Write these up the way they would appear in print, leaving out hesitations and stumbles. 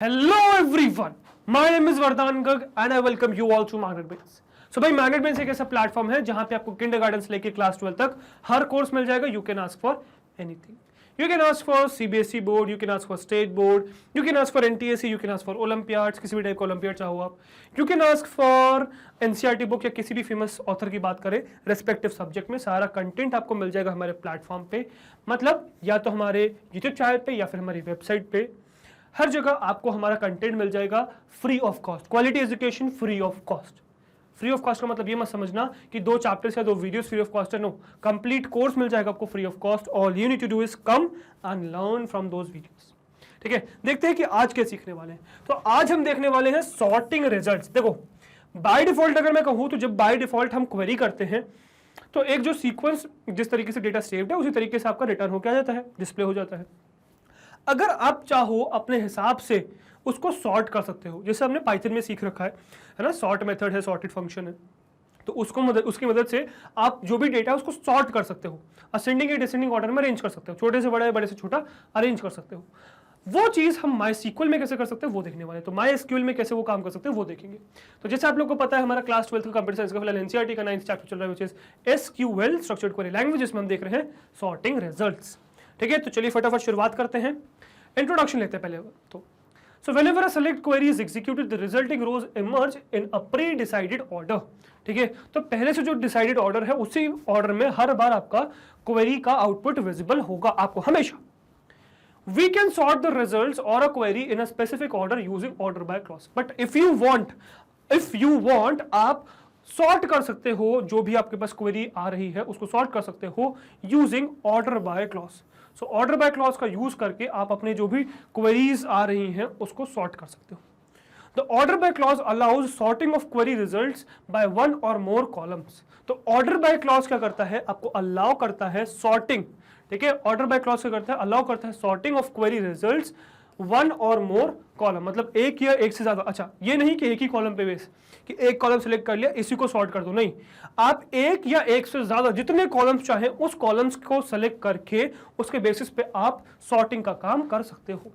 Hello everyone, my name is Vardhan Garg and I welcome you all to MagnetBrains। So भाई MagnetBrains एक ऐसा platform है जहां पे आपको किंडरगार्टन से लेकर क्लास 12 तक हर कोर्स मिल जाएगा। You can ask for anything, you can ask for CBSE board, you can ask for state board, you can ask for NTSC, you can ask for Olympiads, किसी भी टाइप का olympiad चाहो आप, you can ask for NCERT book या किसी भी famous author की बात करें रेस्पेक्टिव सब्जेक्ट में, सारा कंटेंट आपको मिल जाएगा हमारे प्लेटफॉर्म पे। मतलब या तो हमारे यूट्यूब चैनल पे या फिर हमारी वेबसाइट पे, हर जगह आपको हमारा कंटेंट मिल जाएगा free of cost. Quality education free of cost. Free of cost का मतलब ये मत समझना कि 2 चैप्टर्स या 2 वीडियोस फ्री ऑफ कॉस्ट है। नो, कंप्लीट कोर्स मिल जाएगा आपको free of cost. All you need to do is come and learn from those videos. ठीक है, देखते हैं कि आज क्या सीखने वाले हैं। तो आज हम देखने वाले हैं सॉर्टिंग रिजल्ट्स। देखो, बाय डिफॉल्ट अगर मैं कहूं तो जब बाय डिफॉल्ट हम क्वेरी करते हैं तो एक जो सीक्वेंस जिस तरीके से डेटा सेव्ड है उसी तरीके से आपका रिटर्न होकर आ जाता है, डिस्प्ले हो जाता है। अगर आप चाहो अपने हिसाब से उसको सॉर्ट कर सकते हो, जैसे हमने पाइथन में सीख रखा है ना, सॉर्ट मेथड है, सॉर्टेड फंक्शन है, तो उसकी मदद से आप जो भी डेटा है उसको सॉर्ट कर सकते हो, असेंडिंग या डिसेंडिंग ऑर्डर में अरेंज कर सकते हो, छोटे से बड़ा या बड़े से छोटा अरेंज कर सकते हो। वो चीज हम MySQL में कैसे कर सकते हैं वो देखने वाले। तो MySQL में कैसे वो काम कर सकते हैं वो देखेंगे। तो जैसे आप लोग को पता है हमारा क्लास 12 का कंप्यूटर साइंस का फिलहाल एनसीईआरटी का 9th चैप्टर चल रहा है, which is SQL structured query language, जिसमें हम देख रहे हैं सॉर्टिंग रिजल्ट्स। ठीक है, तो चलिए फटाफट शुरुआत करते हैं। इंट्रोडक्शन लेते हैं पहले तो। So whenever a select query is executed, the resulting rows emerge in a pre-decided order। ठीक है, तो पहले से जो डिसाइडेड ऑर्डर है उसी ऑर्डर में हर बार आपका क्वेरी का आउटपुट विजिबल होगा आपको हमेशा। We can sort the results or a query in a specific order using order by clause। But if you want आप सॉर्ट कर सकते हो, जो भी आपके पास क्वेरी आ रही है उसको सॉर्ट कर सकते हो using order by clause. So order by clause का यूज करके आप अपने जो भी क्वेरीज आ रही हैं उसको सॉर्ट कर सकते हो। The order by clause allows sorting of query results bye 1 or more columns. तो ऑर्डर बाय क्लॉज क्या करता है, आपको अलाउ करता है सॉर्टिंग। ठीक है, ऑर्डर बाय क्लॉज क्या करता है, अलाउ करता है sorting of query results 1 or more column, मतलब एक या एक से ज्यादा। अच्छा, ये नहीं कि एक ही कॉलम पे बेस कि एक कॉलम सेलेक्ट कर लिया इसी को सॉर्ट कर दो, नहीं, आप एक या एक से ज्यादा जितने कॉलम्स चाहे उस कॉलम्स को सेलेक्ट करके उसके बेसिस पे आप सॉर्टिंग का काम कर सकते हो।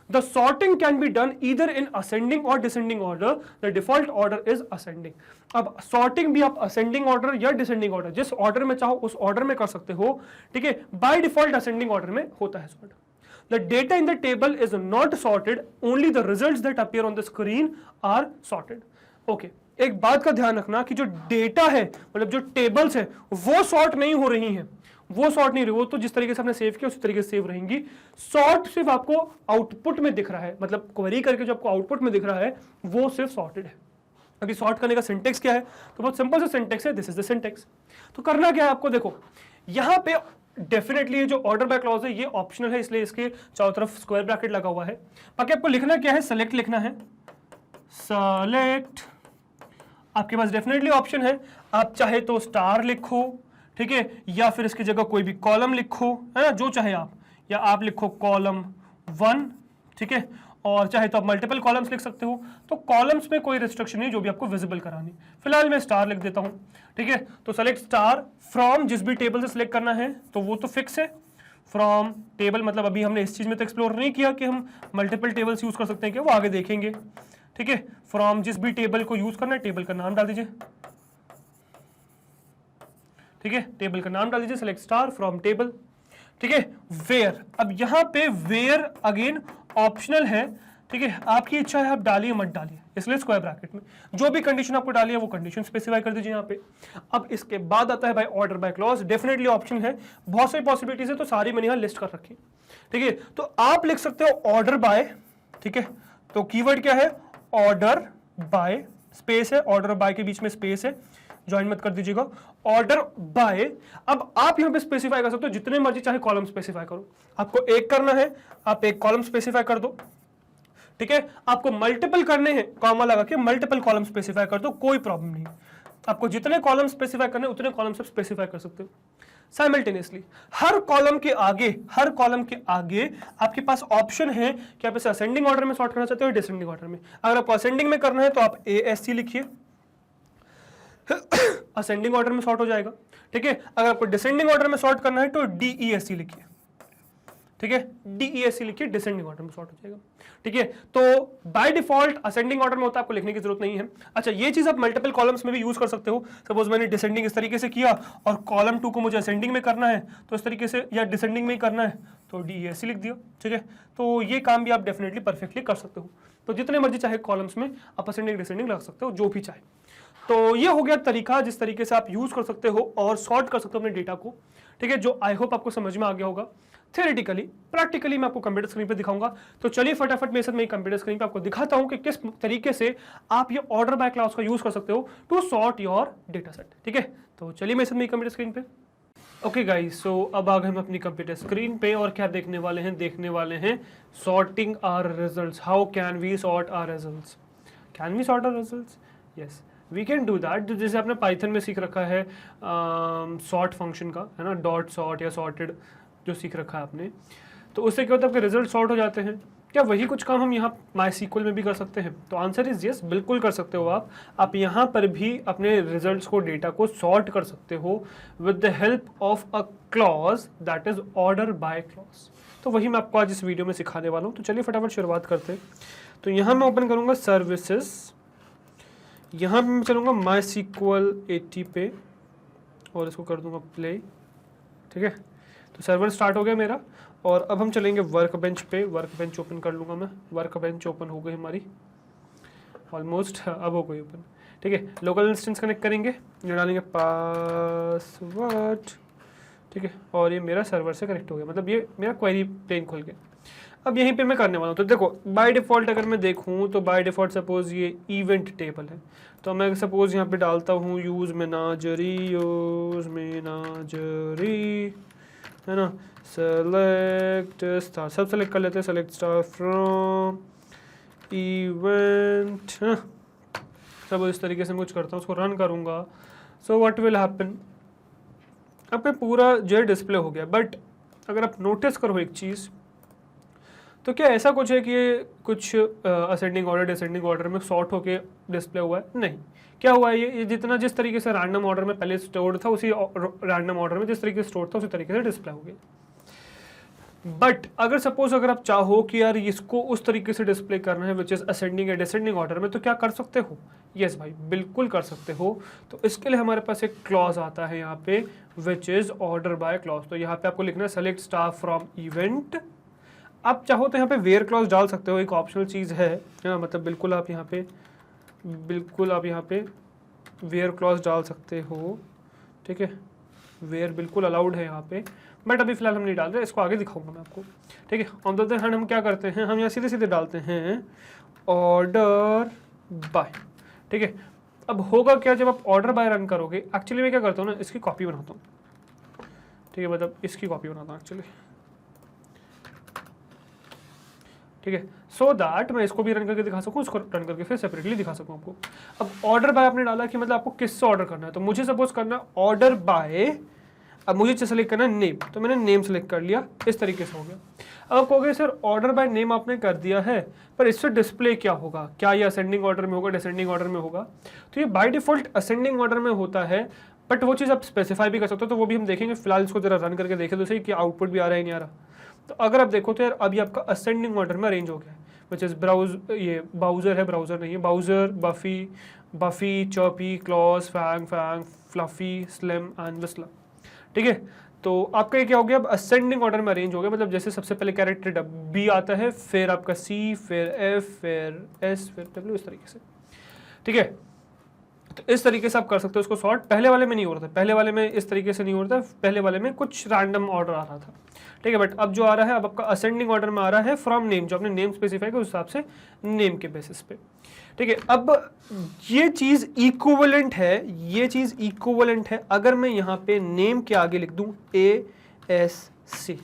The sorting can be done either in ascending or descending order. The default order is ascending। अब sorting भी आप ascending order या descending order, जिस order में चाहो उस order में कर सकते हो। ठीक है, by default ascending order में होता है sort। The data in the table is not sorted, only the results that appear on the screen are sorted। Okay, एक बात का ध्यान रखना कि जो डेटा है, मतलब जो टेबल्स है, वो सॉर्ट नहीं हो रही हैं, वो सॉर्ट नहीं रही, वो तो जिस तरीके से आपने सेव किया उसी तरीके से सेव रहेंगी। सॉर्ट सिर्फ आपको आउटपुट में दिख रहा है, मतलब क्वेरी करके जो आपको आउटपुट में दिख रहा है वो सिर्फ सॉर्टेड है। अभी सॉर्ट करने का सिंटेक्स क्या है, तो बहुत सिंपल सा सिंटेक्स है, दिस इज द सिंटेक्स। तो करना क्या है आपको, देखो यहां पे डेफिनेटली जो ऑर्डर बाय क्लॉज है ये ऑप्शनल है, इसलिए इसके चारों तरफ स्क्वायर ब्रैकेट लगा हुआ है। बाकी आपको लिखना क्या है, सेलेक्ट लिखना है, सेलेक्ट। आपके पास डेफिनेटली ऑप्शन है, आप चाहे तो स्टार लिखो, ठीक है, या फिर इसकी जगह कोई भी कॉलम लिखो, है ना, जो चाहे आप, या आप लिखो कॉलम 1, ठीक है, और चाहे तो आप मल्टीपल कॉलम्स लिख सकते हो। तो कॉलम्स में कोई रिस्ट्रिक्शन नहीं, जो भी आपको विजिबल करानी। फिलहाल मैं स्टार लिख देता हूं। ठीक है, तो सेलेक्ट स्टार फ्रॉम, जिस भी टेबल से सिलेक्ट करना है तो वो तो फिक्स है। फ्रॉम टेबल मतलब अभी हमने इस चीज में तो एक्सप्लोर नहीं किया कि हम मल्टीपल टेबल्स यूज कर सकते हैं, कि वो आगे देखेंगे। ठीक है, फ्रॉम जिस भी टेबल को यूज करना है टेबल का नाम डाल दीजिए। ठीक है, टेबल का नाम डाल दीजिए, सेलेक्ट स्टार फ्रॉम टेबल। ठीक है, वेयर, अब यहां पे वेयर अगेन ऑप्शनल है। ठीक है, आपकी इच्छा है आप डालिए मत डालिए, इसलिए स्क्वायर ब्रैकेट में जो भी कंडीशन आपको डाली है वो कंडीशन स्पेसिफाई कर दीजिए यहाँ पे। अब इसके बाद आता है by order by clause, definitely option है, बहुत सारी पॉसिबिलिटीज है, तो सारी मैंने यहाँ लिस्ट कर रखी। ठीक है, तो आप लिख सकते हो ऑर्डर बाय। ठीक है, तो कीवर्ड क्या है, ऑर्डर बाय, स्पेस है, ऑर्डर बाय के बीच में स्पेस है, ज्वाइन मत कर दीजिएगा, ऑर्डर बाय। अब आप यहां पे स्पेसिफाई कर सकते हो जितने मर्जी चाहे कॉलम स्पेसिफाई करो। आपको एक करना है, आप एक कॉलम स्पेसिफाई कर दो। ठीक है, आपको मल्टीपल करने हैं, कॉमा लगा के मल्टीपल कॉलम स्पेसिफाई कर दो, कोई प्रॉब्लम नहीं। आपको जितने कॉलम स्पेसिफाई करने उतने कॉलम सब स्पेसिफाई कर सकते हो साइमल्टेनियसली। हर कॉलम के आगे आपके पास ऑप्शन है कि आप इसे असेंडिंग ऑर्डर में सॉर्ट करना चाहते हो, डिसेंडिंग ऑर्डर में। अगर आपको असेंडिंग में करना है तो आप ASC लिखिए, असेंडिंग ऑर्डर में सॉर्ट हो जाएगा। ठीक है, अगर आपको डिसेंडिंग ऑर्डर में सॉर्ट करना है तो DESC लिखिए। ठीक है, DESC लिखिए, डिसेंडिंग ऑर्डर में सॉर्ट हो जाएगा। ठीक है, तो बाय डिफॉल्ट असेंडिंग ऑर्डर में होता है, आपको लिखने की जरूरत नहीं है। अच्छा, ये चीज आप मल्टीपल कॉलम्स में भी यूज कर सकते हो। सपोज मैंने डिसेंडिंग इस तरीके से किया और कॉलम 2 को मुझे असेंडिंग में करना है तो इस तरीके से, या डिसेंडिंग में ही करना है तो DESC लिख दिया। ठीक है, तो ये काम भी आप डेफिनेटली परफेक्टली कर सकते हो। तो जितने मर्जी चाहे कॉलम्स में आप असेंडिंग डिसेंडिंग लग सकते हो, जो भी चाहे। तो ये हो गया तरीका जिस तरीके से आप यूज कर सकते हो और सॉर्ट कर सकते हो अपने डेटा को। ठीक है, जो आई होप आपको समझ में आ गया होगा। थ्योरेटिकली, प्रैक्टिकली मैं आपको कंप्यूटर स्क्रीन पे दिखाऊंगा। तो चलिए फटाफट मेरे साथ मैं कंप्यूटर स्क्रीन पे आपको दिखाता हूं कि किस तरीके से आप ये ऑर्डर बाय क्लास का यूज कर सकते हो to sort your data set. ठीक है, तो चलिए मेरे साथ मेरी कंप्यूटर स्क्रीन पे। ओके गाइस, सो अब आ गए हम अपनी कंप्यूटर स्क्रीन पे और क्या देखने वाले हैं, देखने वाले हैं sorting our results. How can we sort our results? Can we sort our results? Yes, we can do that. जैसे आपने पाइथन में सीख रखा है सॉर्ट फंक्शन का, है ना, डॉट सॉर्ट या सॉर्टेड जो सीख रखा है आपने, तो उससे क्या होता है, आपके रिजल्ट सॉर्ट हो जाते हैं। क्या वही कुछ काम हम यहाँ MySQL में भी कर सकते हैं? तो आंसर इज यस, बिल्कुल कर सकते हो आप यहाँ पर भी अपने रिजल्ट्स को, डेटा को सॉर्ट कर सकते हो with the help of a clause that is order by clause. तो वही मैं आपको आज इस वीडियो में सिखाने वाला हूँ। तो चलिए फटाफट शुरुआत करते हैं। तो यहाँ मैं ओपन करूँगा सर्विसेज, यहाँ पे मैं चलूँगा MySQL 80 पे और इसको कर दूँगा प्ले। ठीक है, तो सर्वर स्टार्ट हो गया मेरा और अब हम चलेंगे वर्क बेंच पे। वर्क बेंच ओपन कर लूँगा मैं। वर्क बेंच ओपन हो गई हमारी ऑलमोस्ट, अब हो गई ओपन। ठीक है, लोकल इंस्टेंस कनेक्ट करेंगे, ये डालेंगे पासवर्ड। ठीक है, और ये मेरा सर्वर से कनेक्ट हो गया, मतलब ये मेरा क्वेरी प्लेन खुल गया। अब यहीं पे मैं करने वाला हूँ। तो देखो बाय डिफ़ॉल्ट अगर मैं देखूँ तो बाय डिफ़ॉल्ट सपोज ये इवेंट टेबल है, तो मैं सपोज यहाँ पे डालता हूँ यूज़ मेनाजरी, है ना, सेलेक्ट स्टार, सब सेलेक्ट कर लेते हैं, सेलेक्ट स्टार फ्रॉम इवेंट, है ना, सब इस तरीके से मैं कुछ करता हूँ, उसको रन करूँगा। सो व्हाट विल हैपन, अब पे पूरा जो डिस्प्ले हो गया। बट अगर आप नोटिस करो एक चीज़, तो क्या ऐसा कुछ है कि ये कुछ असेंडिंग ऑर्डर डिसेंडिंग ऑर्डर में सॉर्ट होके डिस्प्ले हुआ है? नहीं। क्या हुआ है, ये जितना जिस तरीके से रैंडम ऑर्डर में पहले स्टोर था, उसी रैंडम ऑर्डर में जिस तरीके से स्टोर था उसी तरीके से डिस्प्ले हो गया। बट अगर सपोज अगर आप चाहो कि यार इसको उस तरीके से डिस्प्ले करना है विच इज असेंडिंग या डिसेंडिंग ऑर्डर में, तो क्या कर सकते हो? यस भाई, बिल्कुल कर सकते हो। तो इसके लिए हमारे पास एक क्लॉज आता है यहाँ पे which is order by clause. तो यहाँ पे आपको लिखना है सेलेक्ट स्टार फ्रॉम इवेंट। आप चाहो तो यहाँ पे वेयर क्लॉज डाल सकते हो, एक ऑप्शनल चीज़ है ना, मतलब बिल्कुल आप यहाँ पे वेयर क्लॉज डाल सकते हो। ठीक है, वेयर बिल्कुल अलाउड है यहाँ पे, बट अभी फिलहाल हम नहीं डाल रहे, इसको आगे दिखाऊंगा मैं आपको। ठीक है, ऑन द अदर हैंड हम क्या करते हैं, हम यहाँ सीधे सीधे डालते हैं ऑर्डर बाय। ठीक है, अब होगा क्या, जब आप ऑर्डर बाय रन करोगे, एक्चुअली मैं क्या करता हूँ ना, इसकी कॉपी बनाता हूँ। ठीक है, मतलब इसकी कॉपी बनाता हूँ एक्चुअली। ठीक है, सो दैट मैं इसको भी रन करके दिखा सकूँ, उसको रन करके फिर सेपरेटली दिखा सकूँ आपको। अब ऑर्डर बाय आपने डाला कि मतलब आपको किससे ऑर्डर करना है, तो मुझे सपोज करना है ऑर्डर बाय, अब मुझे सेलेक्ट करना है नेम, तो मैंने नेम सेलेक्ट कर लिया, इस तरीके से हो गया। अब आप कहोगे सर ऑर्डर बाय नेम आपने कर दिया है, पर इससे डिस्प्ले क्या होगा, क्या ये असेंडिंग ऑर्डर में होगा, डिसेंडिंग ऑर्डर में होगा? तो ये बाय डिफॉल्ट असेंडिंग ऑर्डर में होता है, बट वो चीज़ आप स्पेसिफाई भी कर सकते हो, तो वो भी हम देखेंगे। फिलहाल इसको जरा रन करके देखें तो सही कि आउटपुट भी आ रहा है नहीं आ रहा। तो अगर आप देखो तो यार अभी आपका असेंडिंग ऑर्डर में अरेंज हो गया है, विच इज ये ब्राउजर है, ब्राउजर नहीं है, Browser, Buffy, Chirpy, Claws, Fang, Fluffy, Slim and Vizsla. ठीक है, तो आपका ये क्या हो गया, अब असेंडिंग ऑर्डर में अरेंज हो गया, मतलब जैसे सबसे पहले कैरेक्टर बी आता है, फिर आपका सी, फिर एफ, फिर एस, फिर डब्ल्यू, इस तरीके से। ठीक है, तो इस तरीके से आप कर सकते हो इसको सॉर्ट। पहले वाले में नहीं हो रहा था, पहले वाले में इस तरीके से नहीं हो रहा था, पहले वाले में कुछ रैंडम ऑर्डर आ रहा था। ठीक है, बट अब जो आ रहा है, अब आपका असेंडिंग ऑर्डर में आ रहा है फ्रॉम नेम, जो आपने नेम स्पेसिफाई किया उस हिसाब से नेम के बेसिस पे। ठीक है, अब ये चीज इक्विवेलेंट है, ये चीज इक्विवेलेंट है अगर मैं यहाँ पे नेम के आगे लिख दूं ASC,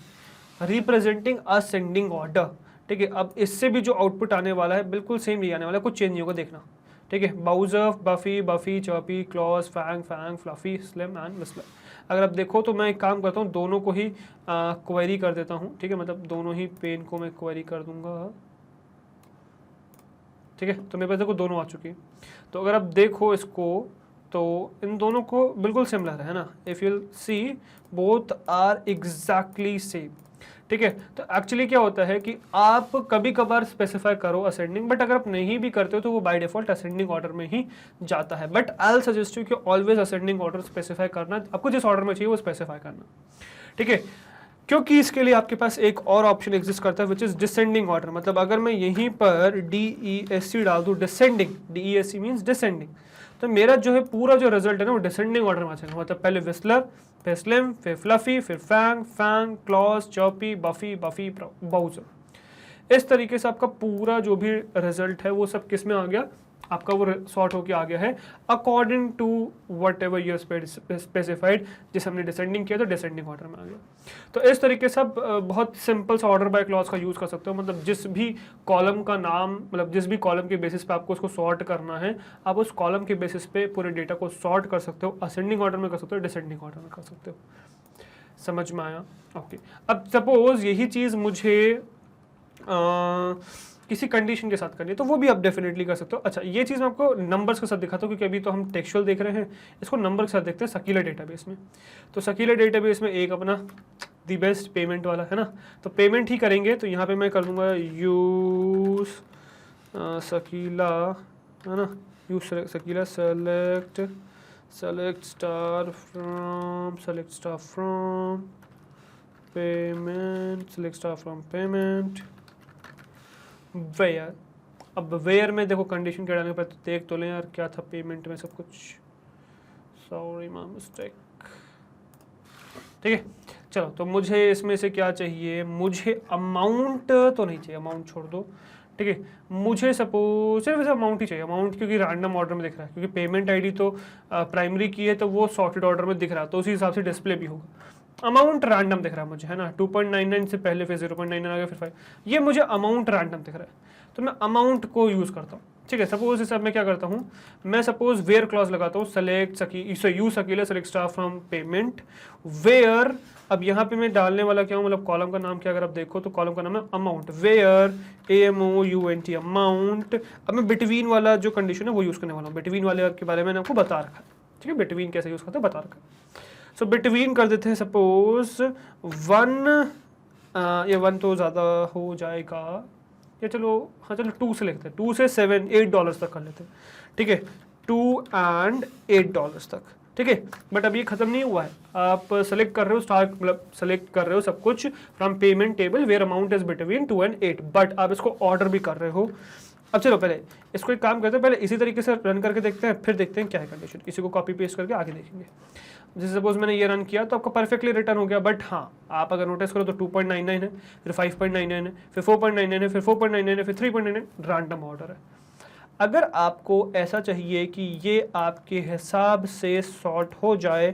रिप्रेजेंटिंग असेंडिंग ऑर्डर। ठीक है, अब इससे भी जो आउटपुट आने वाला है बिल्कुल सेम ही आने वाला है, कुछ चेंज नहीं होगा, देखना। ठीक है, Browser, Buffy, Chirpy, Claws, Fang, Fluffy, Slim and Whistler. अगर आप देखो तो मैं एक काम करता हूँ, दोनों को ही क्वेरी कर देता हूँ। ठीक है, मतलब दोनों ही पेन को मैं क्वेरी कर दूंगा। ठीक है, तो मेरे पास देखो दोनों आ चुकी हैं। तो अगर आप देखो इसको तो इन दोनों को बिल्कुल सिमिलर है ना, if you see both are exactly same. ठीक है। तो एक्चुअली क्या होता है कि आप कभी कभार स्पेसिफाई करो असेंडिंग, बट अगर आप नहीं भी करते हो तो वो बाय डिफॉल्ट असेंडिंग ऑर्डर में ही जाता है। But I will suggest you कि ऑलवेज असेंडिंग ऑर्डर स्पेसिफाई करना, आपको जिस ऑर्डर में चाहिए वो स्पेसिफाई करना, ठीक है। क्योंकि इसके लिए आपके पास एक और ऑप्शन एग्जिस्ट करता है विच इज डिसेंडिंग ऑर्डर। मतलब अगर मैं यहीं पर DESC डाल दूं, डिसेंडिंग, DESC मीन्स डिसेंडिंग, तो मेरा जो है पूरा जो रिजल्ट है ना वो डिसेंडिंग ऑर्डर में आ जाएगा। मतलब पहले विस्लर, फिर स्लिम, फिर फ्लफी, फिर Fang, Fang, Claws, Choppy, Buffy, Buffy, Bowser. इस तरीके से आपका पूरा जो भी रिजल्ट है वो सब किस में आ गया, आपका वो सॉर्ट होके आ गया है according to whatever your specified. जिस हमने डिसेंडिंग किया तो डिसेंडिंग ऑर्डर में आ गया। तो इस तरीके से आप बहुत सिंपल सा ऑर्डर बाय क्लॉज का यूज़ कर सकते हो। मतलब जिस भी कॉलम का नाम, मतलब जिस भी कॉलम के बेसिस पे आपको उसको सॉर्ट करना है, आप उस कॉलम के बेसिस पे पूरे डेटा को सॉर्ट कर सकते हो। असेंडिंग ऑर्डर में कर सकते हो, डिसेंडिंग ऑर्डर में कर सकते हो। समझ में आया? ओके। अब सपोज यही चीज़ मुझे किसी कंडीशन के साथ करनी है तो वो भी आप डेफिनेटली कर सकते हो। अच्छा, ये चीज़ मैं आपको नंबर्स के साथ दिखाता हूँ क्योंकि अभी तो हम टेक्सचुअल देख रहे हैं, इसको नंबर के साथ देखते हैं सकीला डेटाबेस में। तो सकीला डेटाबेस में एक अपना दी बेस्ट पेमेंट वाला है ना, तो पेमेंट ही करेंगे। तो यहाँ पे मैं कर दूंगा यूज सकीला, है ना, use Sakila, select star from payment, select star from payment, where. अब वेयर में देखो कंडीशन क्या डालने पर देख तो लें यार क्या था पेमेंट में सब कुछ, सॉरी माय मिस्टेक, ठीक है। चलो, तो मुझे इसमें से क्या चाहिए, मुझे अमाउंट तो नहीं चाहिए, अमाउंट छोड़ दो, ठीक है। मुझे सपोज सिर्फ अमाउंट ही चाहिए, अमाउंट, क्योंकि रैंडम ऑर्डर में दिख रहा है, क्योंकि पेमेंट आईडी तो प्राइमरी की है तो वो सॉर्टेड ऑर्डर में दिख रहा है, तो उसी हिसाब से डिस्प्ले भी होगा। अमाउंट रैंडम दिख रहा है मुझे, है ना, 2.99 से पहले फिर 0.99 आ गया फिर 5, ये मुझे अमाउंट रैंडम दिख रहा है, तो मैं अमाउंट को यूज़ करता हूँ, ठीक है। सपोज इस मैं क्या करता हूँ, मैं सपोज वेयर क्लॉज लगाता हूँ, select use Sakila select star from payment where. अब यहाँ पे मैं डालने वाला क्या हूँ, मतलब कॉलम का नाम क्या, अगर आप देखो तो कॉलम का नाम है अमाउंट, वेयर AMOUNT अमाउंट। अब मैं बिटवीन वाला जो कंडीशन है वो यूज़ करने वाला हूँ, बिटवीन वाले के बारे में मैंने आपको बता रखा है, ठीक है, बिटवीन कैसे यूज़ करते हैं बता रखा है। सो बिटवीन कर देते हैं सपोज 1, ये 1 तो ज़्यादा हो जाएगा, या चलो हाँ चलो 2 से लिखते हैं, 2 से $8 तक कर लेते हैं, ठीक है, $2 and $8 तक, ठीक है। बट अब ये खत्म नहीं हुआ है, आप सेलेक्ट कर रहे हो स्टार, मतलब सेलेक्ट कर रहे हो सब कुछ from payment table where amount is between 2 and 8, but आप इसको ऑर्डर भी कर रहे हो। अब चलो पहले इसको एक काम करते हैं, पहले इसी तरीके से रन करके देखते हैं, फिर देखते हैं क्या है कंडीशन, इसी को कॉपी पेस्ट करके आगे देखेंगे। जैसे सपोज मैंने ये रन किया तो आपका परफेक्टली रिटर्न हो गया, बट हाँ आप अगर नोटिस करो तो 2.99 है, फिर 5.99 है, फिर 4.99 है, फिर 4.99 है, फिर 3.99, रैंडम ऑर्डर है। अगर आपको ऐसा चाहिए कि ये आपके हिसाब से सॉर्ट हो जाए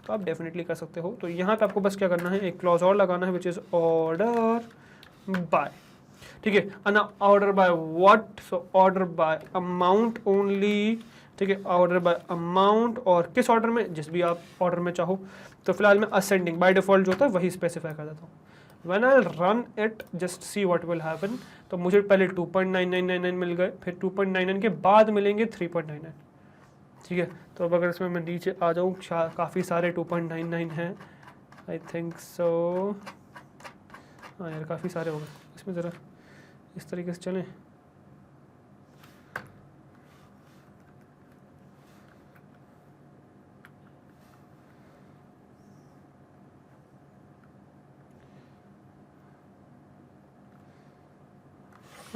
तो आप डेफिनेटली कर सकते हो। तो यहाँ पे आपको बस क्या करना है, एक क्लॉज और लगाना है विच इज ऑर्डर बाय, ठीक है, order by what, so order by amount only, ठीक है, ऑर्डर बाय अमाउंट, और किस ऑर्डर में, जिस भी आप ऑर्डर में चाहो। तो फिलहाल मैं असेंडिंग बाय डिफॉल्ट जो होता है वही स्पेसिफाई कर देता हूँ। When I'll run it, just see what will happen। तो मुझे पहले 2.9999 मिल गए, फिर 2.99 के बाद मिलेंगे 3.99, ठीक है। तो अब अगर इसमें मैं नीचे आ जाऊँ, काफ़ी सारे 2.99 हैं, आई थिंक सो, हाँ यार काफ़ी सारे हो गए। इसमें ज़रा इस तरीके से चलें,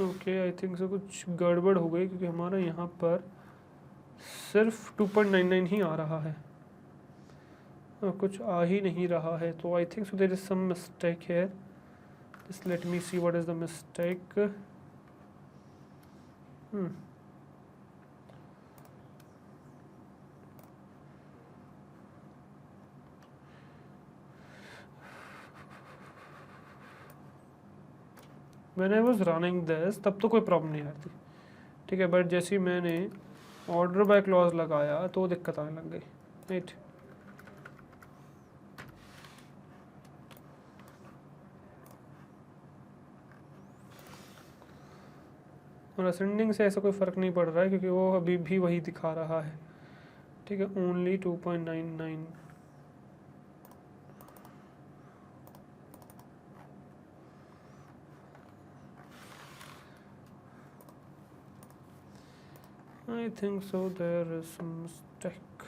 ओके, आई थिंक सो कुछ गड़बड़ हो गई क्योंकि हमारा यहाँ पर सिर्फ 2.99 ही आ रहा है और कुछ आ ही नहीं रहा है। तो I think so there is some mistake here, just let me see what is the mistake. When I was running this तब तो कोई प्रॉब्लम नहीं आती, ठीक है, बट जैसे ही मैंने ऑर्डर बाय क्लॉज लगाया तो दिक्कत आने लग गई, राइट। और असेंडिंग से ऐसा कोई फ़र्क नहीं पड़ रहा है क्योंकि वो अभी भी वही दिखा रहा है, ठीक है, only 2.99। I think so there is some mistake.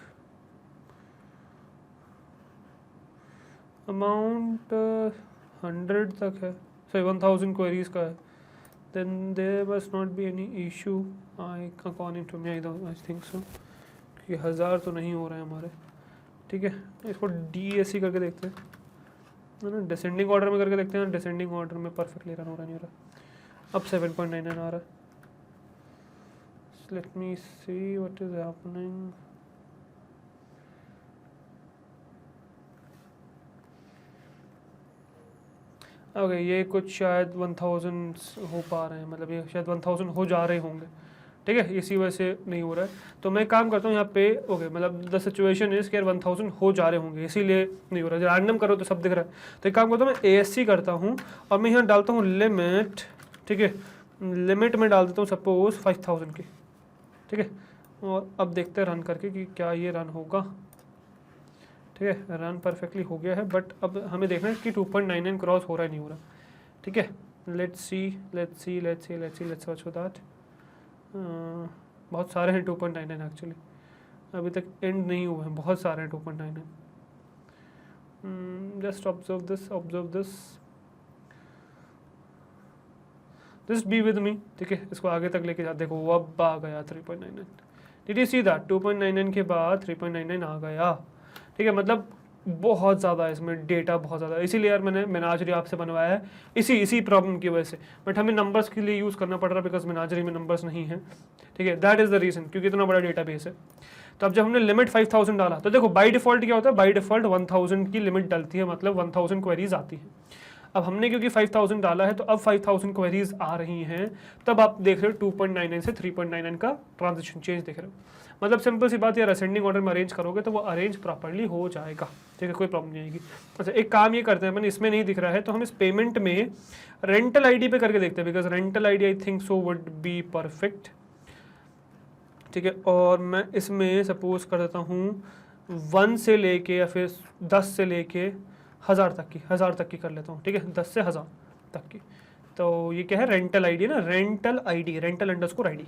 Amount 100 तक है, सॉरी 1000 क्वेरीज का है, then there must not be any issue according to me, I think so, क्योंकि 1000 तो नहीं हो रहे हैं हमारे। ठीक है, इसको DSC करके देखते हैं, है ना, डिसेंडिंग ऑर्डर में करके देखते हैं। डिसेंडिंग ऑर्डर में परफेक्टली रन हो रहा नहीं हो रहा। अब 7.99 आ रहा है। Late me see what is happening. Okay, ये कुछ शायद 1000 हो पा रहे हैं, मतलब ये शायद 1000 हो जा रहे होंगे। ठीक है, इसी वजह से नहीं हो रहा है। तो मैं काम करता हूँ यहाँ पे, ओके, मतलब द सिचुएशन इज कि 1000 हो जा रहे होंगे, इसीलिए नहीं हो रहा है। रैंडम करो तो सब दिख रहा है। तो एक काम करता हूँ, मैं ASC करता हूँ और मैं यहाँ डालता हूँ लिमिट। ठीक है, लिमिट में डाल देता हूँ सपोज 5000 की। ठीक है, और अब देखते हैं रन करके कि क्या ये रन होगा। ठीक है, रन परफेक्टली हो गया है, बट अब हमें देखना है कि 2.99 क्रॉस हो रहा है नहीं हो रहा। ठीक है, let's see search for that. बहुत सारे हैं 2.99 एक्चुअली, अभी तक एंड नहीं हुए हैं, बहुत सारे हैं 2.99। Just observe this, just be with me. ठीक है, इसको आगे तक लेके जा। देखो अब आ गया 3.99। Did you see that? 2.99 के बाद 3.99 आ गया। ठीक है, मतलब बहुत ज़्यादा है इसमें, डेटा बहुत ज़्यादा, इसीलिए यार मैंने मेनाजरी आपसे बनवाया है, इसी प्रॉब्लम की वजह से। बट हमें नंबर्स के लिए यूज़ करना पड़ रहा है बिकॉज मेनाजरी में नंबर्स नहीं है। ठीक है, दैट इज़ द रीज़न, क्योंकि इतना बड़ा डेटा बेस है। तो अब जब हमने लिमिट 5000 डाला, तो देखो बाई डिफॉल्ट क्या होता है, बाई डिफॉल्ट 1000 की लिमिट डलती है, मतलब 1000 क्वेरीज आती है। अब हमने क्योंकि 5000 डाला है तो अब 5000 क्वेरीज आ रही हैं, तब आप देख रहे हो 2.99 से 3.99 का ट्रांजिशन चेंज देख रहे हो। मतलब सिंपल सी बात, यार असेंडिंग ऑर्डर में अरेंज करोगे तो वो अरेंज प्रॉपर्ली हो जाएगा। ठीक है, कोई प्रॉब्लम नहीं आएगी। अच्छा, एक काम ये करते हैं अपन, इसमें नहीं दिख रहा है तो हम इस पेमेंट में रेंटल आईडी पे करके देखते हैं, because rental ID I think so would be perfect. ठीक है, और मैं इसमें सपोज कर देता हूँ 1 से लेके या फिर 10 से लेके 1000 तक की कर लेता हूँ। ठीक है, 10 से 1000 तक की। तो ये क्या है, रेंटल आईडी ना, रेंटल अंडरस्कोर आईडी।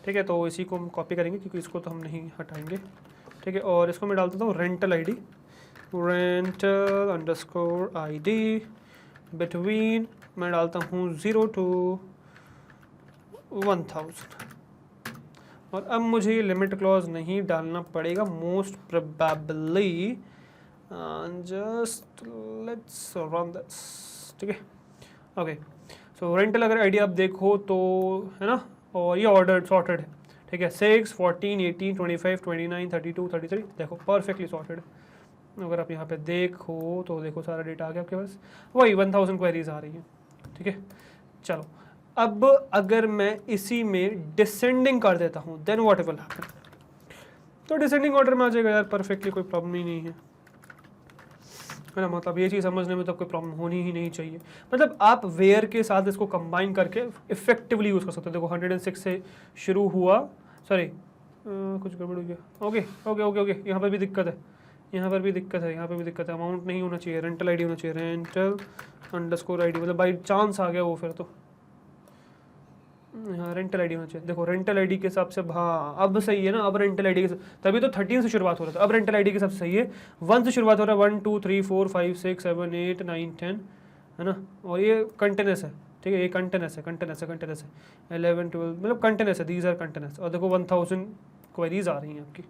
ठीक है, तो इसी को हम कॉपी करेंगे क्योंकि इसको तो हम नहीं हटाएंगे। ठीक है, और इसको मैं डाल देता हूँ rental ID, rental underscore ID between, मैं डालता हूँ 0 to 1000। और अब मुझे लिमिट क्लॉज नहीं डालना पड़ेगा most probably. Just let's run this. ठीक है, ओके, सो रेंटल अगर आईडी आप देखो तो है ना, और ये ऑर्डर सॉर्टेड है। ठीक है, 6, 14, 18, 25, 29, 32, 33, देखो परफेक्टली सॉर्टेड है। अगर आप यहाँ पे देखो तो देखो सारा डेटा आ गया आपके पास, वही 1000 क्वेरीज आ रही हैं। ठीक है, चलो अब अगर मैं इसी में डिसेंडिंग कर देता हूँ देन व्हाट विल हैपन, तो डिसेंडिंग ऑर्डर में आ जाएगा यार परफेक्टली, कोई प्रॉब्लम ही नहीं है ना। मतलब ये चीज़ समझने में तो कोई प्रॉब्लम होनी ही नहीं चाहिए। मतलब आप वेयर के साथ इसको कंबाइन करके इफेक्टिवली यूज़ कर सकते हो। देखो 106 से शुरू हुआ, सॉरी कुछ गड़बड़ हो गया। ओके ओके ओके ओके, यहाँ पर भी दिक्कत है, यहाँ पर भी दिक्कत है। अमाउंट नहीं होना चाहिए, रेंटल आईडी होना चाहिए, रेंटल अंडरस्कोर आईडी, मतलब बाई चांस आ गया वो, फिर तो हाँ रेंटल आईडी होना चाहिए। देखो रेंटल आईडी के हिसाब से, हाँ अब सही है ना। अब रेंटल आईडी के, तभी तो 13 से शुरुआत हो रहा था, अब रेंटल आईडी के हिसाब से सही है। 1 से शुरुआत हो रहा है, 1 2 3 4 5 6 7 8 9 10, है ना। और ये कंटिन्यूस है। ठीक है, ये कंटिन्यूस है 11 12, मतलब कंटिन्यूस है, दीज आर कंटिन्यूस। और देखो 1000 क्वेरीज आ रही हैं आपकी।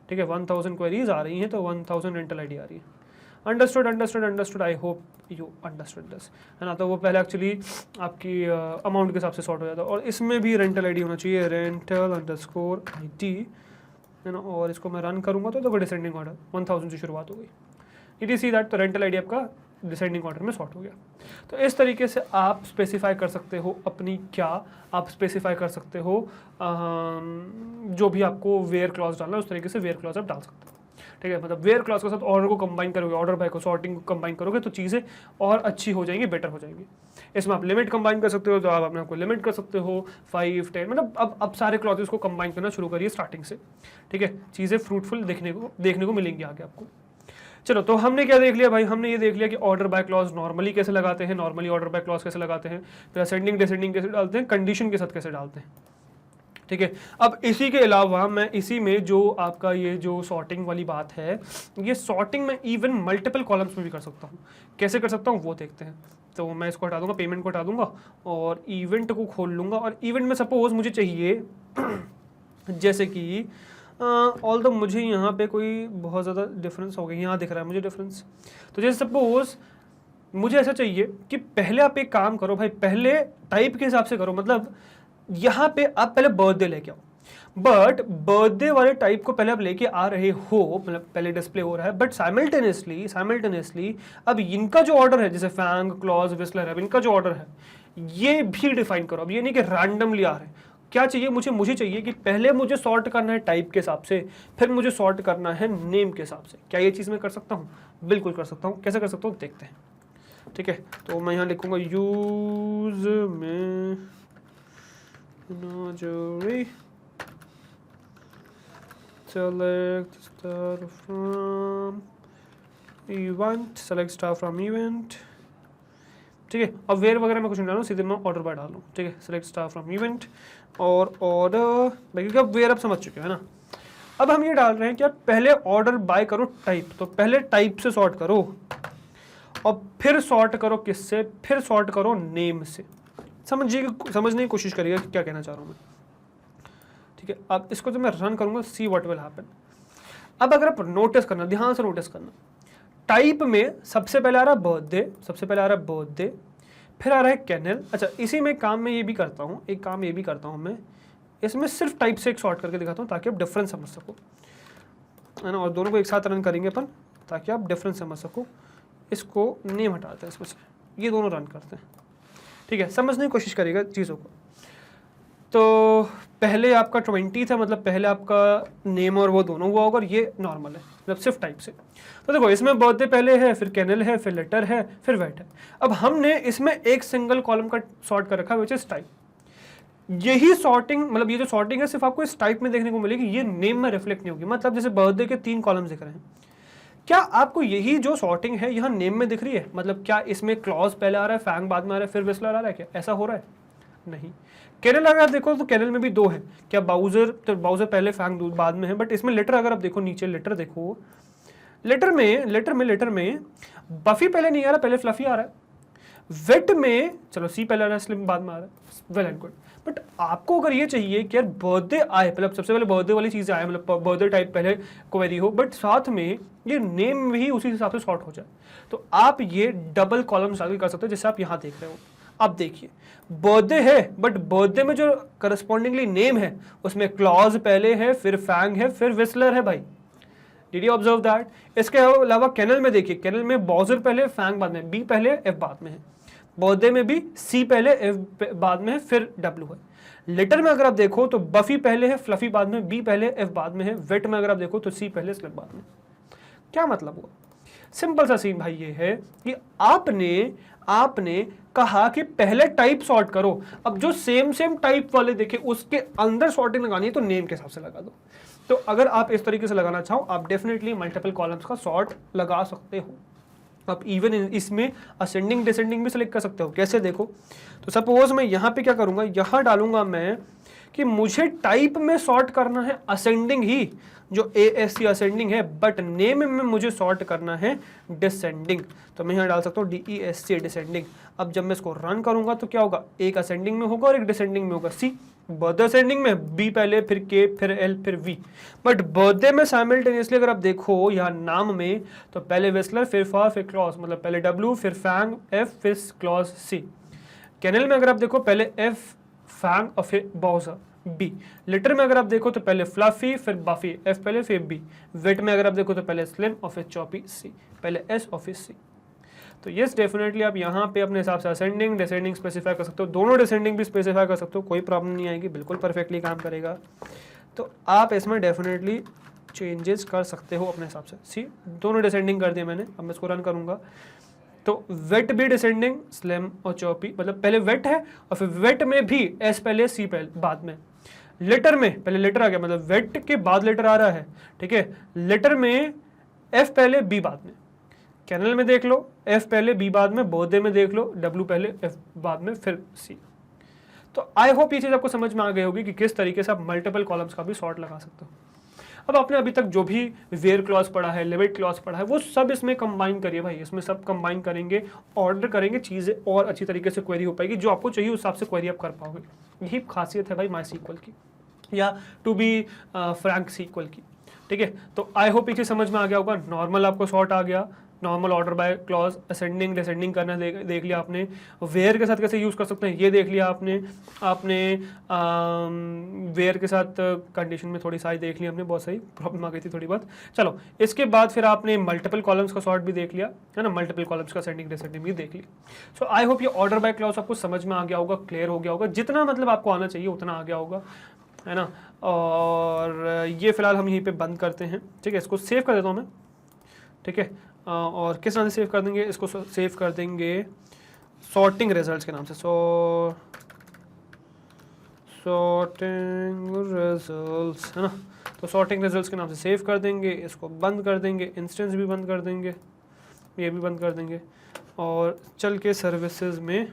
ठीक है, 1000 क्वेरीज आ रही हैं तो 1000 रेंटल आईडी आ रही है। Understood, I hope you understood this, है ना। तो वो पहले एक्चुअली आपकी अमाउंट के हिसाब से सॉर्ट हो जाता है। और इसमें भी रेंटल आईडी होना चाहिए, रेंटल अंडरस्कोर आईडी, है ना। और इसको मैं रन करूँगा तो देखो डिसेंडिंग ऑर्डर 1000 से शुरुआत हो गई। इट इज सी दैट, तो रेंटल आईडी आपका डिसेंडिंग ऑर्डर में सॉर्ट हो गया। तो इस तरीके से आप स्पेसिफाई कर सकते हो अपनी, क्या आप स्पेसिफाई कर सकते हो जो भी आपको वेयर क्लॉज डालना है, उस तरीके से वेयर क्लॉज आप डाल सकते हो। ठीक है, मतलब वेयर क्लॉज के साथ ऑर्डर को कंबाइन करोगे, ऑर्डर बाय को, सॉर्टिंग को कंबाइन करोगे तो चीज़ें और अच्छी हो जाएंगी, बेटर हो जाएंगी। इसमें आप लिमिट कंबाइन कर सकते हो, तो आप अपने आपको लिमिट कर सकते हो 5 10, मतलब अब सारे क्लॉजेस को कंबाइन करना शुरू करिए स्टार्टिंग से। ठीक है, चीज़ें फ्रूटफुल देखने को मिलेंगी आगे आपको। चलो, तो हमने क्या देख लिया भाई, हमने ये देख लिया कि ऑर्डर बाय क्लॉज नॉर्मली कैसे लगाते हैं, नॉर्मली ऑर्डर बाय क्लॉज कैसे लगाते हैं, फिर असेंडिंग डिसेंडिंग कैसे डालते हैं, कंडीशन के साथ कैसे डालते हैं। ठीक है। अब इसी के अलावा मैं इसी में जो आपका ये जो सॉर्टिंग वाली बात है, ये सॉर्टिंग में इवन मल्टीपल कॉलम्स में भी कर सकता हूँ। कैसे कर सकता हूँ वो देखते हैं। तो मैं इसको हटा दूंगा, पेमेंट को हटा दूंगा और इवेंट को खोल लूँगा, और इवेंट में सपोज मुझे चाहिए जैसे कि ऑल दो मुझे यहाँ पे कोई बहुत ज़्यादा डिफरेंस हो गया, यहाँ दिख रहा है मुझे डिफरेंस। तो जैसे सपोज मुझे ऐसा चाहिए कि पहले आप एक काम करो भाई, पहले टाइप के हिसाब से करो, मतलब यहाँ पे आप पहले बर्थडे लेके आओ, बट बर्थडे वाले टाइप को पहले आप लेके आ रहे हो, मतलब पहले डिस्प्ले हो रहा है, बट साइमल्टेनियसली अब इनका जो ऑर्डर है, जैसे फैंग, क्लॉज, विस्लर है, इनका जो ऑर्डर है ये भी डिफाइन करो। अब ये नहीं कि रैंडमली आ रहे हैं। क्या चाहिए मुझे चाहिए कि पहले मुझे सॉर्ट करना है टाइप के हिसाब से, फिर मुझे सॉर्ट करना है नेम के हिसाब से। क्या ये चीज़ मैं कर सकता हूँ? बिल्कुल कर सकता हूँ। कैसे कर सकता हूँ देखते हैं, ठीक है। तो मैं यहाँ लिखूंगा यूज में select star from event, ठीक है। अब वेयर वगैरह में कुछ नहीं डालूँ, सीधे मैं ऑर्डर बाय डालूँ, ठीक है। सेलेक्ट स्टार फ्रॉम इवेंट और ऑर्डर, क्योंकि अब वेयर आप समझ चुके हैं ना। अब हम ये डाल रहे हैं कि आप पहले ऑर्डर बाय करो टाइप, तो पहले टाइप से सॉर्ट करो और फिर सॉर्ट करो किससे? फिर सॉर्ट करो नेम से। समझने की कोशिश करिएगा क्या कहना चाह रहा हूँ मैं, ठीक है। अब इसको जो मैं रन करूंगा, सी व्हाट विल हैपन। अब अगर आप नोटिस करना, ध्यान से नोटिस करना, टाइप में सबसे पहले आ रहा है बर्थडे, फिर आ रहा है कैनल। अच्छा, इसी में काम में ये भी करता हूँ, एक काम ये भी करता हूँ मैं, इसमें सिर्फ टाइप से एक सॉर्ट करके दिखाता हूँ ताकि आप डिफरेंस समझ सको, है ना। और दोनों को एक साथ रन करेंगे अपन ताकि आप डिफरेंस समझ सको। इसको नेम हटाते हैं इसमें से, ये दोनों रन करते हैं, ठीक है। समझने की कोशिश करिएगा चीज़ों को। तो पहले आपका 20 था, मतलब पहले आपका नेम और वो दोनों हुआ होगा, और ये नॉर्मल है, मतलब सिर्फ टाइप से। तो देखो इसमें बर्थडे पहले है, फिर कैनल है, फिर लेटर है, फिर वेट है। अब हमने इसमें एक सिंगल कॉलम का सॉर्ट कर रखा है विच इज टाइप। यही सॉर्टिंग, मतलब ये जो सॉर्टिंग है सिर्फ आपको इस टाइप में देखने को मिलेगी, ये नेम में रिफ्लेक्ट नहीं होगी। मतलब जैसे बर्थडे के 3 कॉलम्स दिख रहे हैं, क्या आपको यही जो सॉर्टिंग है यहाँ नेम में दिख रही है? मतलब क्या इसमें क्लॉज पहले आ रहा है, फैंग बाद में आ रहा है, फिर विस्लर आ रहा है? क्या ऐसा हो रहा है? नहीं। कैनल अगर आप देखो तो कैनल में भी 2 है। क्या बाउजर, तो बाउजर पहले फैंग बाद में है, बट इसमें लेटर अगर आप देखो नीचे, लेटर देखो, लेटर में बफी पहले नहीं आ रहा, पहले फ्लफी आ रहा है। वेट में चलो सी पहले आ रहा है, स्लिम बाद में आ रहा है, वेल एंड गुड। बट आपको अगर ये चाहिए कि यार बर्थडे आए, मतलब सबसे पहले बर्थडे वाली चीज़ आए, मतलब बर्थडे टाइप पहले क्वेरी हो, बट साथ में ये नेम भी उसी हिसाब से सॉर्ट हो जाए, तो आप ये डबल कॉलम स्टाइल कर सकते हो, जैसे आप यहाँ देख रहे हो। अब देखिए बर्थडे है, बट बर्थडे में जो करस्पॉन्डिंगली नेम है उसमें क्लॉज पहले है, फिर फैंग है, फिर विस्लर है भाई। Did you observe that? इसके अलावा कैनल में देखिए, कैनल में बाउजर पहले, फैंग बाद में, बी पहले, एफ बाद में है। बर्थडे में भी सी पहले, एफ बाद में है, फिर डब्ल्यू है। लेटर में अगर आप देखो तो बफी पहले है, फ्लफी बाद में, बी पहले, एफ बाद में है। वेट में अगर आप देखो तो सी पहले, स्लिप बाद में। क्या मतलब हुआ? सिंपल सा सीन भाई ये है कि आपने कहा कि पहले टाइप सॉर्ट करो। अब जो सेम टाइप वाले देखे उसके अंदर सॉर्टिंग लगानी है तो नेम के हिसाब से लगा दो। तो अगर आप इस तरीके से लगाना चाहो, आप डेफिनेटली मल्टीपल कॉलम्स का सॉर्ट लगा सकते हो। आप इवन इसमें असेंडिंग डिसेंडिंग भी सेलेक्ट कर सकते हो। कैसे देखो, तो सपोज मैं यहाँ पे क्या करूँगा, यहाँ डालूंगा मैं कि मुझे टाइप में सॉर्ट करना है असेंडिंग ही, जो ASC असेंडिंग है, बट नेम में मुझे सॉर्ट करना है डिसेंडिंग। तो मैं यहाँ डाल सकता हूँ DESC डिसेंडिंग। अब जब मैं इसको रन करूंगा तो क्या होगा, एक असेंडिंग में होगा और एक डिसेंडिंग में होगा। सी बर्थडे असेंडिंग में B पहले, फिर K, फिर L, फिर V। बट बर्थडे में साइमल्टेनियसली अगर आप देखो यहाँ नाम में, तो पहले विस्लर, फिर फॉर, फिर क्लॉज, मतलब पहले W, फिर फैंग, F, फिर क्लॉज, C। कैनल में अगर आप देखो पहले F, फैंग और फिर बाउजर, B। लेटर में अगर आप देखो तो पहले फ्लफी, फिर बफी, F पहले, फिर B। वेट में अगर आप देखो तो पहले स्लिम और फिर चॉपी, C। पहले S और फिर C। तो यस डेफिनेटली आप यहाँ पे अपने हिसाब से असेंडिंग डिसेंडिंग स्पेसिफाई कर सकते हो। दोनों डिसेंडिंग भी स्पेसिफाई कर सकते हो, कोई प्रॉब्लम नहीं आएगी, बिल्कुल परफेक्टली काम करेगा। तो आप इसमें डेफिनेटली चेंजेस कर सकते हो अपने हिसाब से। सी दोनों डिसेंडिंग कर दिए मैंने। अब मैं इसको रन करूँगा तो वेट भी डिसेंडिंग, स्लिम और चॉपी, मतलब पहले वेट है और फिर वेट में भी S पहले, C पहले बाद में। लेटर में पहले लेटर आ गया, मतलब वेट के बाद लेटर आ रहा है, ठीक है। लेटर में F पहले, B बाद में। कैनल में देख लो F पहले, B बाद में। बर्थडे में देख लो W पहले, F बाद में, फिर C। तो आई होप ये चीज़ आपको समझ में आ गई होगी कि किस तरीके से आप मल्टीपल कॉलम्स का भी सॉर्ट लगा सकते हो। अब आपने अभी तक जो भी वेयर क्लॉज पढ़ा है, लिमिट क्लॉज पढ़ा है, वो सब इसमें कंबाइन करिए भाई, इसमें सब कंबाइन करेंगे, ऑर्डर करेंगे, चीज़ें और अच्छी तरीके से क्वेरी हो पाएगी, जो आपको चाहिए उस हिसाब से क्वेरी आप कर पाओगे। यही खासियत है भाई माई सीक्वल की, या टू बी फ्रैंक सीक्वल की। ठीक है, तो आई होप ये चीज़ समझ में आ गया होगा। नॉर्मल आपको सॉर्ट आ गया, normal order by clause, ascending descending करना देख लिया आपने, वेयर के साथ कैसे यूज़ कर सकते हैं ये देख लिया आपने वेयर के साथ कंडीशन में थोड़ी सारी देख ली हमने, बहुत सही प्रॉब्लम आ गई थी थोड़ी बहुत। चलो इसके बाद फिर आपने मल्टीपल कॉलम्स का सॉर्ट भी देख लिया है ना, मल्टीपल कॉलम्स का असेंडिंग डिसेंडिंग भी देख ली। सो आई होप ये ऑर्डर बाय क्लॉज आपको समझ में आ गया होगा, क्लियर हो गया होगा, जितना मतलब आपको आना चाहिए उतना आ गया होगा, है ना। और ये फिलहाल हम यहीं पे बंद करते हैं, ठीक है, इसको सेव कर देता हूँ मैं, ठीक है। और किस नाम से सेव कर देंगे इसको, सेव कर देंगे सॉर्टिंग रिजल्ट्स के नाम से, सॉर्टिंग रिजल्ट्स, है ना। तो सॉर्टिंग रिजल्ट्स के नाम से सेव कर देंगे, इसको बंद कर देंगे, इंस्टेंस भी बंद कर देंगे, ये भी बंद कर देंगे, और चल के सर्विसेज में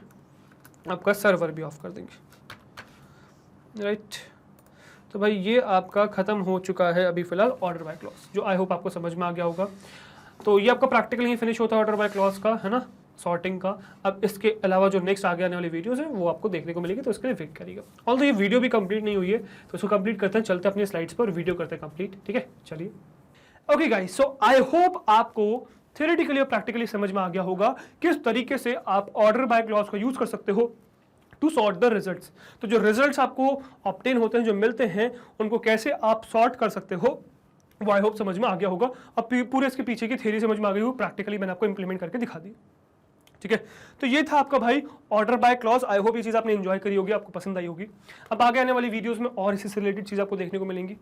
आपका सर्वर भी ऑफ कर देंगे, राइट। तो भाई ये आपका ख़त्म हो चुका है अभी फ़िलहाल ऑर्डर बाय क्लॉज, जो आई होप आपको समझ में आ गया होगा। तो ये आपका प्रैक्टिकल ही फिनिश होता है ऑर्डर बाय क्लॉज का, है ना, सॉर्टिंग का। अब इसके अलावा जो नेक्स्ट आगे आने वाली वीडियोस है वो आपको देखने को मिलेगी, तो इसके लिए वेट करिएगा। ऑल्दो ये वीडियो भी कंप्लीट नहीं हुई है, तो इसको कंप्लीट करते हैं, चलते हैं अपनी स्लाइड्स पर, वीडियो करते हैं कंप्लीट, ठीक है। चलिए okay guys, so I hope आपको थियोरेटिकली और प्रैक्टिकली समझ में आ गया होगा किस तरीके से आप ऑर्डर बाय क्लॉज को यूज कर सकते हो टू सॉर्ट द रिजल्ट्स। तो जो रिजल्ट्स आपको ऑब्टेन होते हैं, जो मिलते हैं, उनको कैसे आप सॉर्ट कर सकते हो, वो आई होप समझ में आ गया होगा। अब पूरे इसके पीछे की थ्योरी समझ में आ गई हो, प्रैक्टिकली मैंने आपको इंप्लीमेंट करके दिखा दी, ठीक है। तो ये था आपका भाई order by clause. I hope ये चीज़ आपने एंजॉय करी होगी, आपको पसंद आई होगी। अब आगे आने वाली वीडियोस में और इससे रिलेटेड चीज़ आपको देखने को मिलेंगी,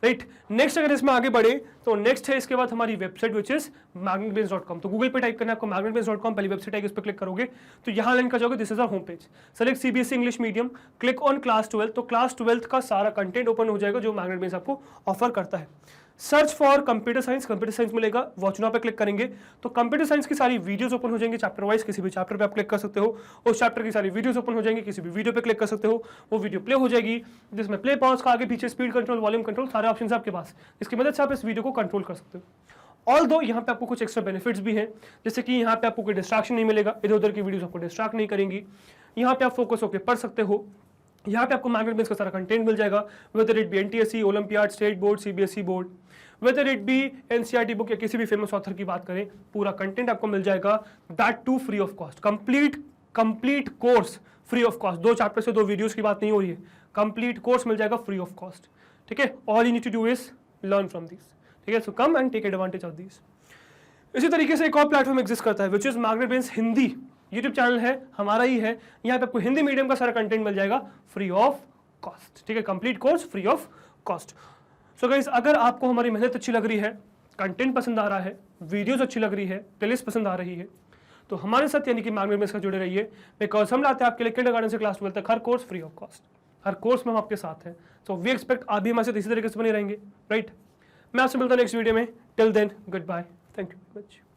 राइट। नेक्स्ट अगर इसमें आगे बढ़े तो नेक्स्ट है इसके बाद हमारी वेबसाइट विच इज magnetbrains.com। तो गूगल पे टाइप करना है आपको magnetbrains.com, पहली वेबसाइट आएगी, उस पर क्लिक करोगे तो यहाँ लैंड कर जाओगे, this is our home page. Select CBSE English medium, click on class 12, तो क्लास 12 का सारा कंटेंट ओपन हो जाएगा जो मैग्नेटब्रेन्स आपको ऑफर करता है। सर्च फॉर कंप्यूटर साइंस मिलेगा, वॉच नाउ पे क्लिक करेंगे तो कंप्यूटर साइंस की सारी वीडियोस ओपन हो जाएंगे, चैप्टर वाइज, किसी भी चैप्टर पे आप क्लिक कर सकते हो, उस चैप्टर की सारी वीडियोस ओपन हो जाएंगी, किसी भी वीडियो पे क्लिक कर सकते हो, वो वीडियो प्ले हो जाएगी, जिसमें प्ले पॉज का आगे पीछे स्पीड कंट्रोल, वॉल्यूम कंट्रोल, सारे ऑप्शन आपके पास, इसकी मदद से आप इस वीडियो को कंट्रोल कर सकते हो। ऑल दो यहाँ पे आपको कुछ एक्स्ट्रा बेनिफिट्स भी हैं, जैसे कि यहाँ पे आपको कोई डिस्ट्रैक्शन नहीं मिलेगा, इधर उधर की वीडियोस आपको डिस्ट्रैक्ट नहीं करेंगी, यहाँ पे आप फोकस होकर पढ़ सकते हो, यहाँ पे आपको मैग्नेटब्रेन्स का सारा कंटेंट मिल जाएगा, whether it be NTSC, olympiad, state board, CBSE board, whether it be NCERT book या किसी भी फेमस ऑथर की बात करें, पूरा कंटेंट आपको मिल जाएगा, that too free of cost. Complete course free of cost, 2 chapter से 2 वीडियोस की बात नहीं हो रही है, कंप्लीट कोर्स मिल जाएगा फ्री ऑफ कॉस्ट, ठीक है। All you need to do is learn from this, ठीक है। So come and take advantage of this. इसी तरीके से एक और प्लेटफॉर्म एग्जिस्ट करता है which is Magnet Brains Hindi, YouTube channel है, हमारा ही है, यहाँ पे आपको हिंदी मीडियम का सारा कंटेंट मिल जाएगा फ्री ऑफ कॉस्ट, ठीक है, complete course free of cost. So guys, अगर आपको हमारी मेहनत अच्छी लग रही है, कंटेंट पसंद आ रहा है, वीडियोस अच्छी लग रही है, प्लेलिस्ट पसंद आ रही है, तो हमारे साथ यानी कि मैग्नेटब्रेन्स का जुड़े रहिए, बिकॉज हम लाते हैं आपके लिए किंडरगार्टन से क्लास 12 तक हर कोर्स फ्री ऑफ कॉस्ट, हर कोर्स में हम आपके साथ हैं। सो वी एक्सपेक्ट आप भी हमारे साथ इसी तरीके से बने रहेंगे, राइट। मैं आपसे मिलता हूँ नेक्स्ट वीडियो में, till then good bye, thank you very much.